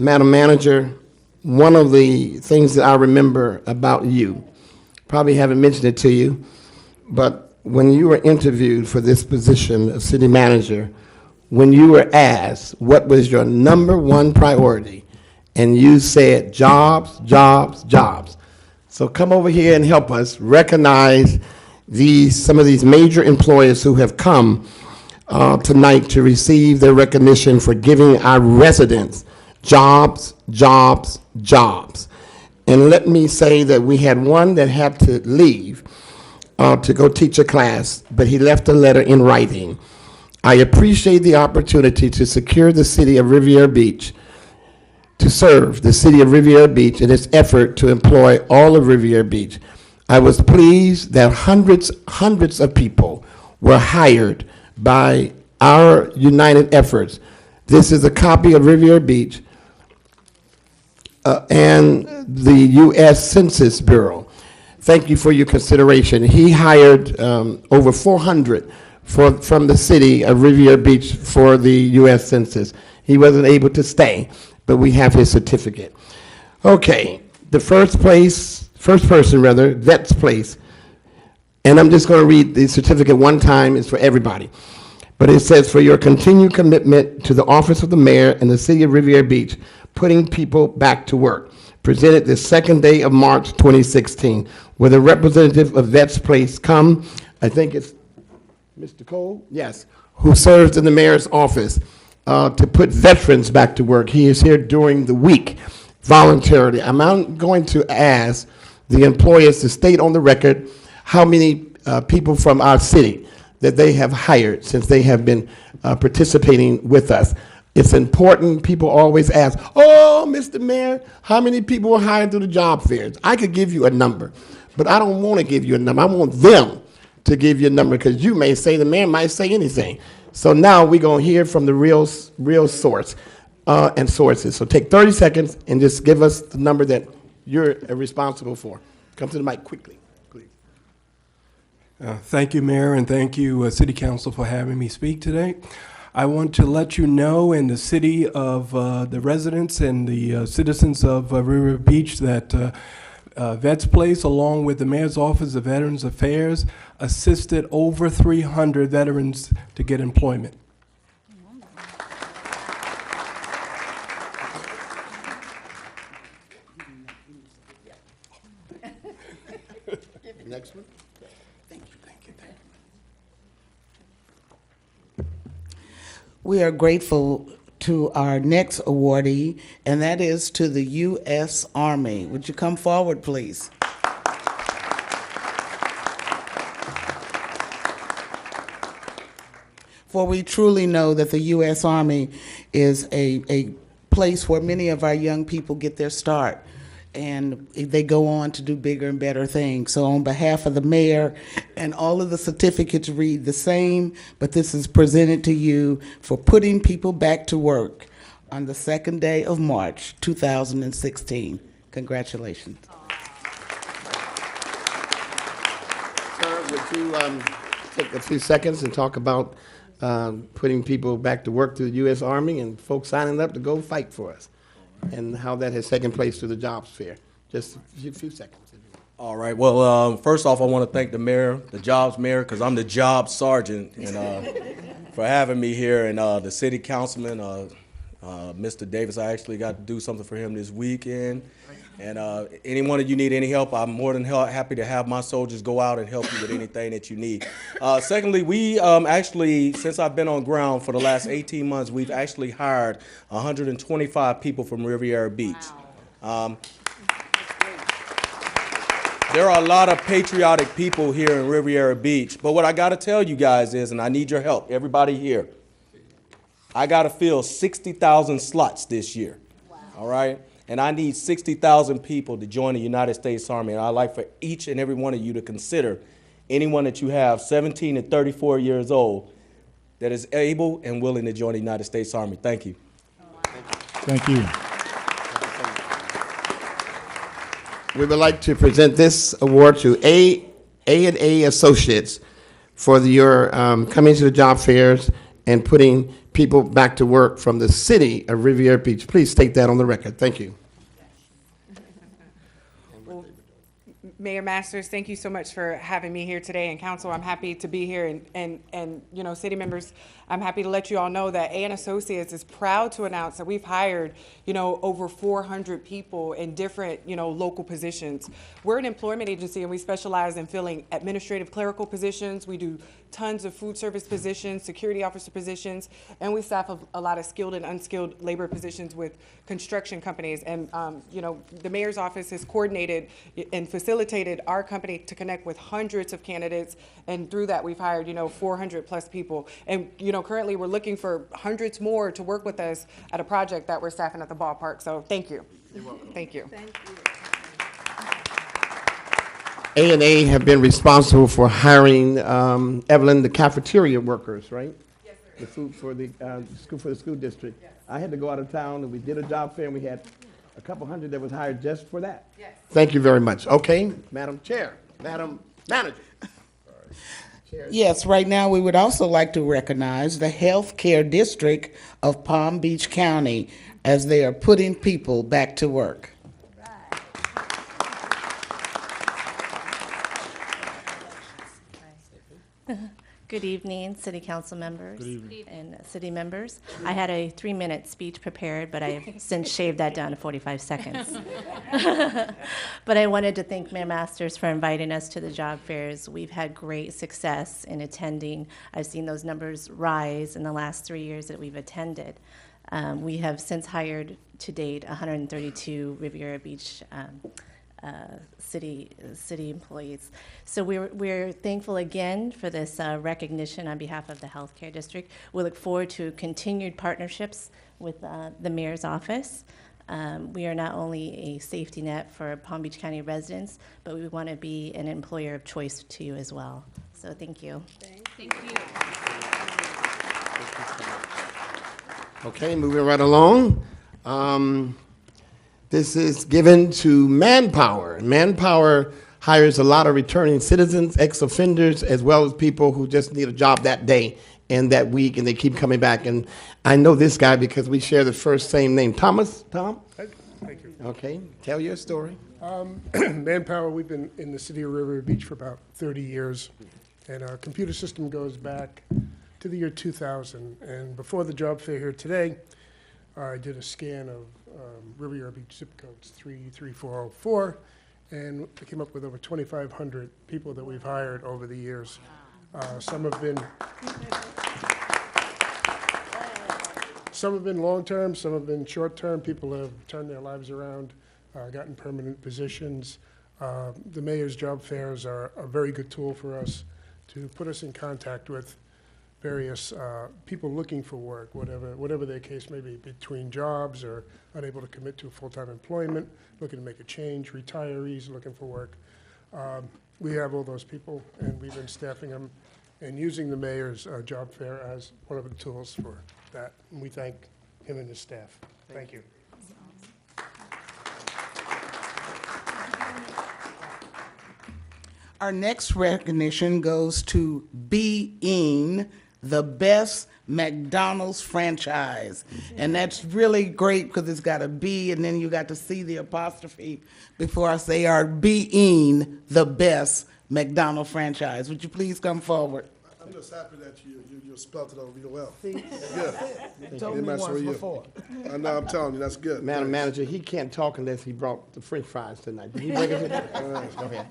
Madam Manager, one of the things that I remember about you, probably haven't mentioned it to you, but when you were interviewed for this position of city manager, when you were asked what was your number one priority, and you said jobs, jobs, jobs. So come over here and help us recognize some of these major employers who have come tonight to receive their recognition for giving our residents jobs, jobs, jobs. And let me say that we had one that had to leave to go teach a class, but he left a letter in writing. I appreciate the opportunity to secure the city of Riviera Beach, to serve the city of Riviera Beach in its effort to employ all of Riviera Beach. I was pleased that hundreds of people were hired by our united efforts. This is a copy of Riviera Beach and the U.S. Census Bureau. Thank you for your consideration. He hired over 400 from the city of Riviera Beach for the U.S. Census. He wasn't able to stay, but we have his certificate. Okay, the first person, Vets Place, and I'm just going to read the certificate one time. It's for everybody. But it says, for your continued commitment to the office of the mayor and the city of Riviera Beach, putting people back to work. Presented the second day of March 2016. Will a representative of Vets Place come? I think it's Mr. Cole? Yes, who serves in the mayor's office to put veterans back to work. He is here during the week voluntarily. I'm going to ask the employers to state on the record how many people from our city that they have hired since they have been participating with us. It's important. People always ask, oh, Mr. Mayor, how many people were hired through the job fairs? I could give you a number, but I don't want to give you a number. I want them to give you a number, because you may say, the mayor might say anything. So now we're going to hear from the real source and sources. So take 30 seconds and just give us the number that you're responsible for. Come to the mic quickly, please. Thank you, Mayor, and thank you, City Council, for having me speak today. I want to let you know, in the city of the residents and the citizens of Riviera Beach, that Vets Place, along with the Mayor's Office of Veterans Affairs, assisted over 300 veterans to get employment. Next one. Thank you. We are grateful to our next awardee, and that is to the U.S. Army. Would you come forward, please? For we truly know that the U.S. Army is a place where many of our young people get their start, and they go on to do bigger and better things. So on behalf of the mayor, and all of the certificates read the same, but this is presented to you for putting people back to work on the second day of March 2016. Congratulations. Sir, would you take a few seconds and talk about putting people back to work through the U.S. Army and folks signing up to go fight for us, and how that has taken place through the jobs fair? Just a few seconds. All right. Well, first off, I want to thank the mayor, the jobs mayor, because I'm the job sergeant, and for having me here, and the city councilman, Mr. Davis. I actually got to do something for him this weekend. And any one of you need any help, I'm more than happy to have my soldiers go out and help you with anything that you need. Secondly, we actually, since I've been on ground for the last 18 months, we've actually hired 125 people from Riviera Beach. There are a lot of patriotic people here in Riviera Beach, but what I got to tell you guys is, and I need your help, everybody here, I got to fill 60,000 slots this year. Wow. All right? And I need 60,000 people to join the United States Army. And I'd like for each and every one of you to consider anyone that you have 17 to 34 years old that is able and willing to join the United States Army. Thank you. Thank you. We would like to present this award to A&A Associates for your coming to the job fairs and putting people back to work from the city of Riviera Beach. Please state that on the record. Thank you. Mayor Masters, thank you so much for having me here today. And council, I'm happy to be here. And you know, city members, I'm happy to let you all know that A&N Associates is proud to announce that we've hired, you know, over 400 people in different, you know, local positions. We're an employment agency and we specialize in filling administrative clerical positions. We do tons of food service positions, security officer positions, and we staff a lot of skilled and unskilled labor positions with construction companies. And, you know, the mayor's office has coordinated and facilitated our company to connect with hundreds of candidates. And through that, we've hired, you know, 400 plus people. And, you know, currently we're looking for hundreds more to work with us at a project that we're staffing at the ballpark. So thank you. You're welcome. Thank you. Thank you. A&A have been responsible for hiring, Evelyn, the cafeteria workers, right? Yes, sir. The food for the school district. Yes. I had to go out of town, and we did a job fair, and we had a couple hundred that was hired just for that. Yes. Thank you very much. Okay, Madam Chair, Madam Manager. Yes, right now we would also like to recognize the Healthcare District of Palm Beach County as they are putting people back to work. Good evening, City Council members and city members. I had a 3-minute speech prepared, but I've since shaved that down to 45 seconds. But I wanted to thank Mayor Masters for inviting us to the job fairs. We've had great success in attending. I've seen those numbers rise in the last 3 years that we've attended. We have since hired to date 132 Riviera Beach city employees. So we're thankful again for this recognition on behalf of the Healthcare District. We look forward to continued partnerships with the Mayor's office. We are not only a safety net for Palm Beach County residents, but we want to be an employer of choice to you as well. So thank you. Thank you. Okay, moving right along. This is given to Manpower. Manpower hires a lot of returning citizens, ex-offenders, as well as people who just need a job that day and that week, and they keep coming back. And I know this guy because we share the same name. Thomas? Tom? Thank you. Okay, tell your story. Manpower, we've been in the city of Riviera Beach for about 30 years, and our computer system goes back to the year 2000. And before the job fair here today, I did a scan of Riviera Beach zip codes 33404, and I came up with over 2,500 people that we've hired over the years. Some have been long-term, some have been short-term. People have turned their lives around, gotten permanent positions. The mayor's job fairs are a very good tool for us to put us in contact with various people looking for work, whatever their case may be, between jobs or unable to commit to full-time employment, looking to make a change, retirees looking for work. We have all those people, and we've been staffing them and using the mayor's job fair as one of the tools for that. And we thank him and his staff. Thank you. Our next recognition goes to being the best McDonald's franchise. And that's really great because it's got a B and then you got to see the apostrophe before I say our being the best McDonald's franchise. Would you please come forward? I'm just happy that you spelled it out real well. See? Good. You told me Amen, so once are you. before. I know, I'm telling you, that's good. Madam Thanks. Manager, he can't talk unless he brought the french fries tonight. Did he bring it today? Go ahead.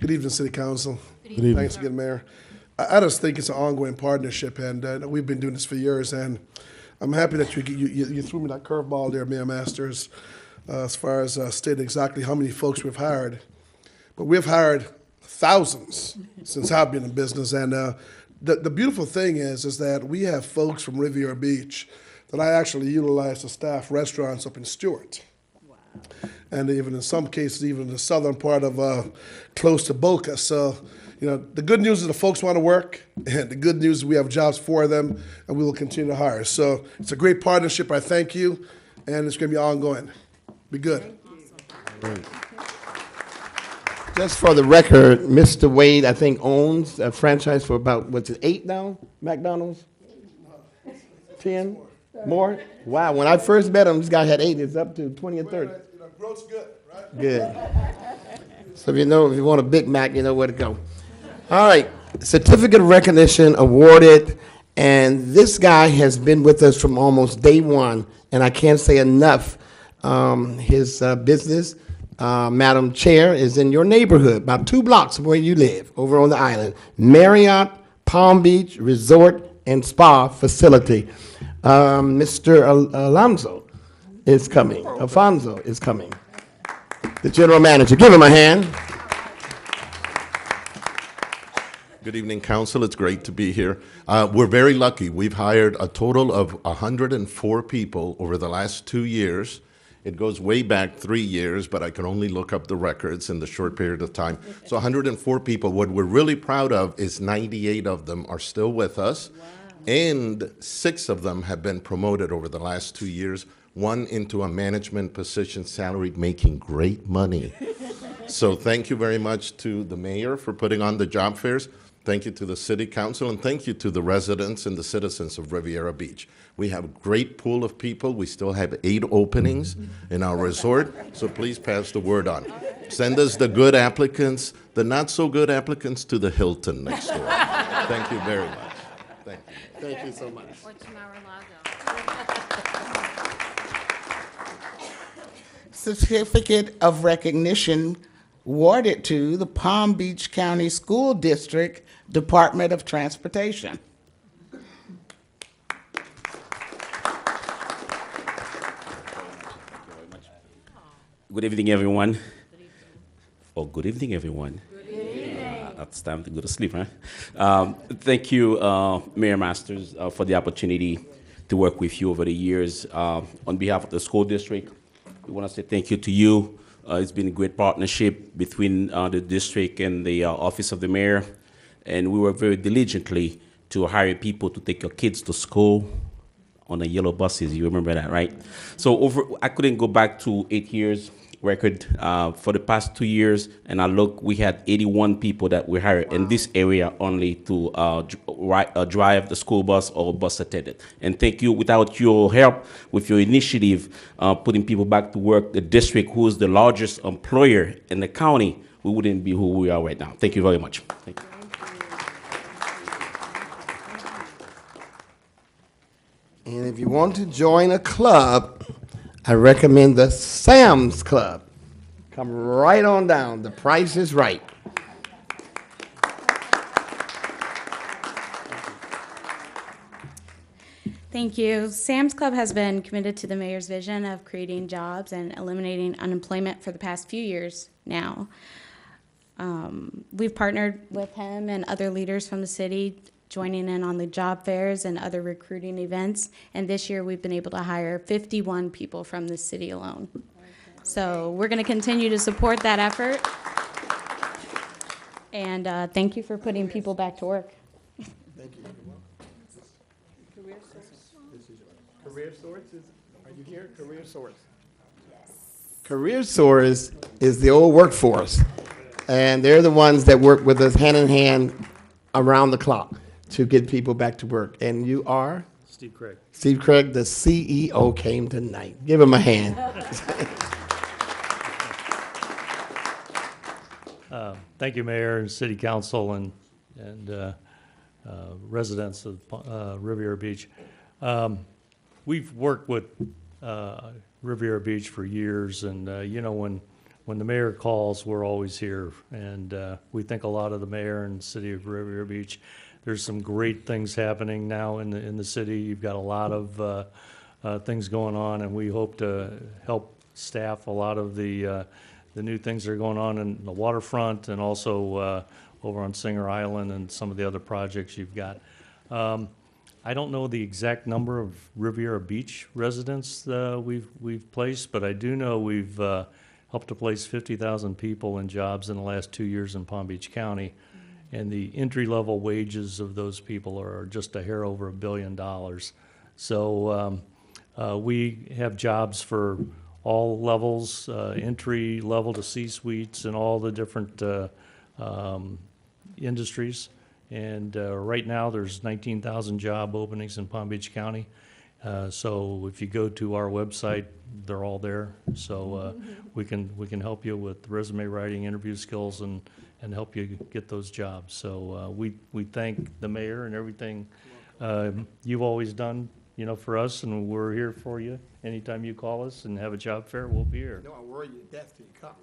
Good evening, City Council. Good evening. Thanks again, Mayor. I just think it's an ongoing partnership, and we've been doing this for years, and I'm happy that you threw me that curveball there, Mayor Masters, as far as stating exactly how many folks we've hired. But we've hired thousands since I've been in business, and the beautiful thing is that we have folks from Riviera Beach that I actually utilize to staff restaurants up in Stewart. And even in some cases, even in the southern part of close to Boca. So, you know, the good news is the folks want to work, and the good news is we have jobs for them, and we will continue to hire. So it's a great partnership. I thank you, and it's going to be ongoing. Be good. Just for the record, Mr. Wade, I think, owns a franchise for about, what's it, 8 now, McDonald's? 10? More? Wow, when I first met him, this guy had 8. It's up to 20 or 30. Growth's good, right? Good. So if you want a Big Mac, you know where to go. All right, certificate of recognition awarded, and this guy has been with us from almost day one, and I can't say enough. His business, Madam Chair, is in your neighborhood, about 2 blocks from where you live, over on the island. Marriott Palm Beach Resort and Spa Facility. Mr. Alfonso is coming. The general manager. Give him a hand. Good evening, Council. It's great to be here. We're very lucky. We've hired a total of 104 people over the last 2 years. It goes way back 3 years, but I can only look up the records in the short period of time. So 104 people. What we're really proud of is 98 of them are still with us, and 6 of them have been promoted over the last 2 years, one into a management position, salary, making great money. So thank you very much to the mayor for putting on the job fairs. Thank you to the city council, and thank you to the residents and the citizens of Riviera Beach. We have a great pool of people. We still have 8 openings in our resort, so please pass the word on. Send us the good applicants, the not so good applicants to the Hilton next door. Thank you very much. Thank you. Thank you so much. Certificate of recognition awarded to the Palm Beach County School District Department of Transportation. Good evening, everyone. Oh, good evening, everyone. It's time to go to sleep, huh? Thank you, Mayor Masters, for the opportunity to work with you over the years. On behalf of the school district, we want to say thank you to you. It's been a great partnership between the district and the office of the mayor, and we work very diligently to hire people to take your kids to school on the yellow buses. You remember that, right? So I couldn't go back to 8 years record for the past 2 years, and I look, we had 81 people that we hired in this area only to drive the school bus or bus attendant. And thank you. Without your help, with your initiative, putting people back to work, the district, who is the largest employer in the county, we wouldn't be who we are right now. Thank you very much. Thank you. And if you want to join a club, I recommend the Sam's Club. Come right on down. The price is right. Thank you. Sam's Club has been committed to the mayor's vision of creating jobs and eliminating unemployment for the past few years now. We've partnered with him and other leaders from the city, joining in on the job fairs and other recruiting events. And this year we've been able to hire 51 people from the city alone. So we're going to continue to support that effort. And thank you for putting people back to work. Thank you. Career Source, are you here? Career Source. Yes. Career Source is the old workforce. And they're the ones that work with us hand in hand around the clock to get people back to work. And you are? Steve Craig. Steve Craig, the CEO, came tonight. Give him a hand. Thank you, Mayor and City Council and residents of Riviera Beach. We've worked with Riviera Beach for years, and you know, when the mayor calls, we're always here. And we think a lot of the mayor and the city of Riviera Beach. There's some great things happening now in the city. You've got a lot of things going on, and we hope to help staff a lot of the new things that are going on in the waterfront and also over on Singer Island and some of the other projects you've got. I don't know the exact number of Riviera Beach residents we've placed, but I do know we've helped to place 50,000 people in jobs in the last 2 years in Palm Beach County. And the entry-level wages of those people are just a hair over $1 billion. So we have jobs for all levels, entry level to C-suites and all the different industries. And right now there's 19,000 job openings in Palm Beach County. So if you go to our website, they're all there. So we can help you with resume writing, interview skills, and help you get those jobs. So we thank the mayor and everything you've always done, for us, and we're here for you. Anytime you call us and have a job fair, we'll be here. No, I worry you to death till you come.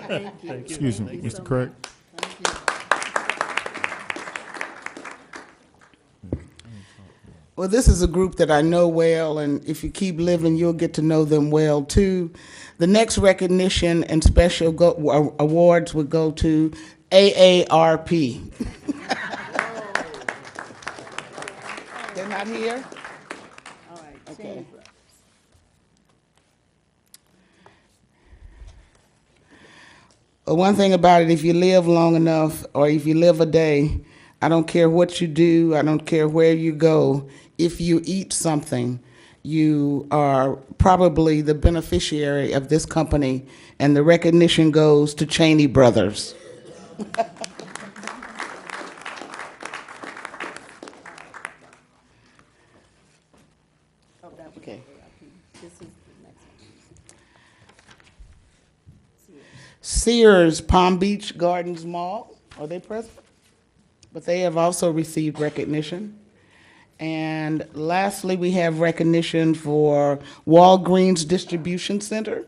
Thank you. Excuse me, Mr. Craig. Well, this is a group that I know well, and if you keep living, you'll get to know them well, too. The next recognition and special awards would go to AARP. They're not here? All right. Okay. Well, one thing about it, if you live long enough, or if you live a day, I don't care what you do, I don't care where you go, if you eat something, you are probably the beneficiary of this company, and the recognition goes to Cheney Brothers. Okay. Sears Palm Beach Gardens Mall, are they present? But they have also received recognition. And lastly, we have recognition for Walgreens Distribution Center.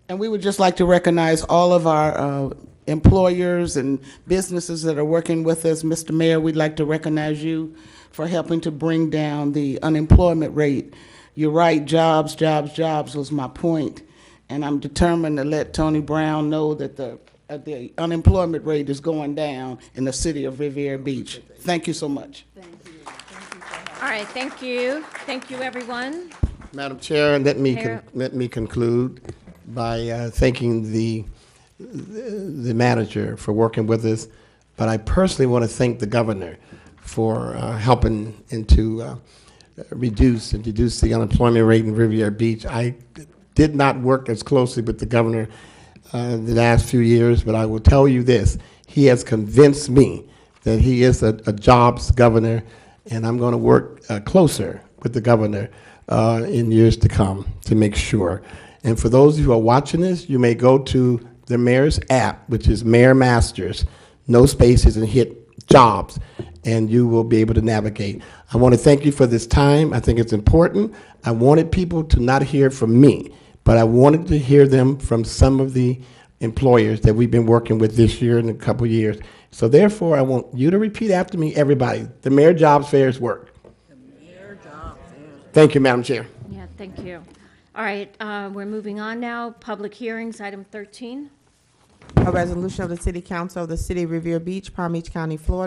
And we would just like to recognize all of our employers and businesses that are working with us. Mr. Mayor, we'd like to recognize you for helping to bring down the unemployment rate. You're right, jobs, jobs, jobs was my point. And I'm determined to let Tony Brown know that the unemployment rate is going down in the city of Riviera Beach. Thank you so much. All right, thank you. Thank you, everyone. Madam Chair, let me Mayor. let me conclude by thanking the manager for working with us, but I personally want to thank the governor for helping and to reduce the unemployment rate in Riviera Beach. I did not work as closely with the governor the last few years, but I will tell you this: he has convinced me that he is a jobs governor, and I'm going to work closer with the governor in years to come to make sure. And for those who are watching this, you may go to the mayor's app, which is Mayor Masters, no spaces, and hit jobs, and you will be able to navigate. I want to thank you for this time. I think it's important. I wanted people to not hear from me, but I wanted to hear them from some of the employers that we've been working with this year and a couple of years. So therefore, I want you to repeat after me, everybody. The Mayor Jobs Fairs work. The Mayor Jobs Fairs. Thank you, Madam Chair. Yeah, thank you. All right, we're moving on now. Public hearings, item 13. A resolution of the City Council of the City of Riviera Beach, Palm Beach County, Florida,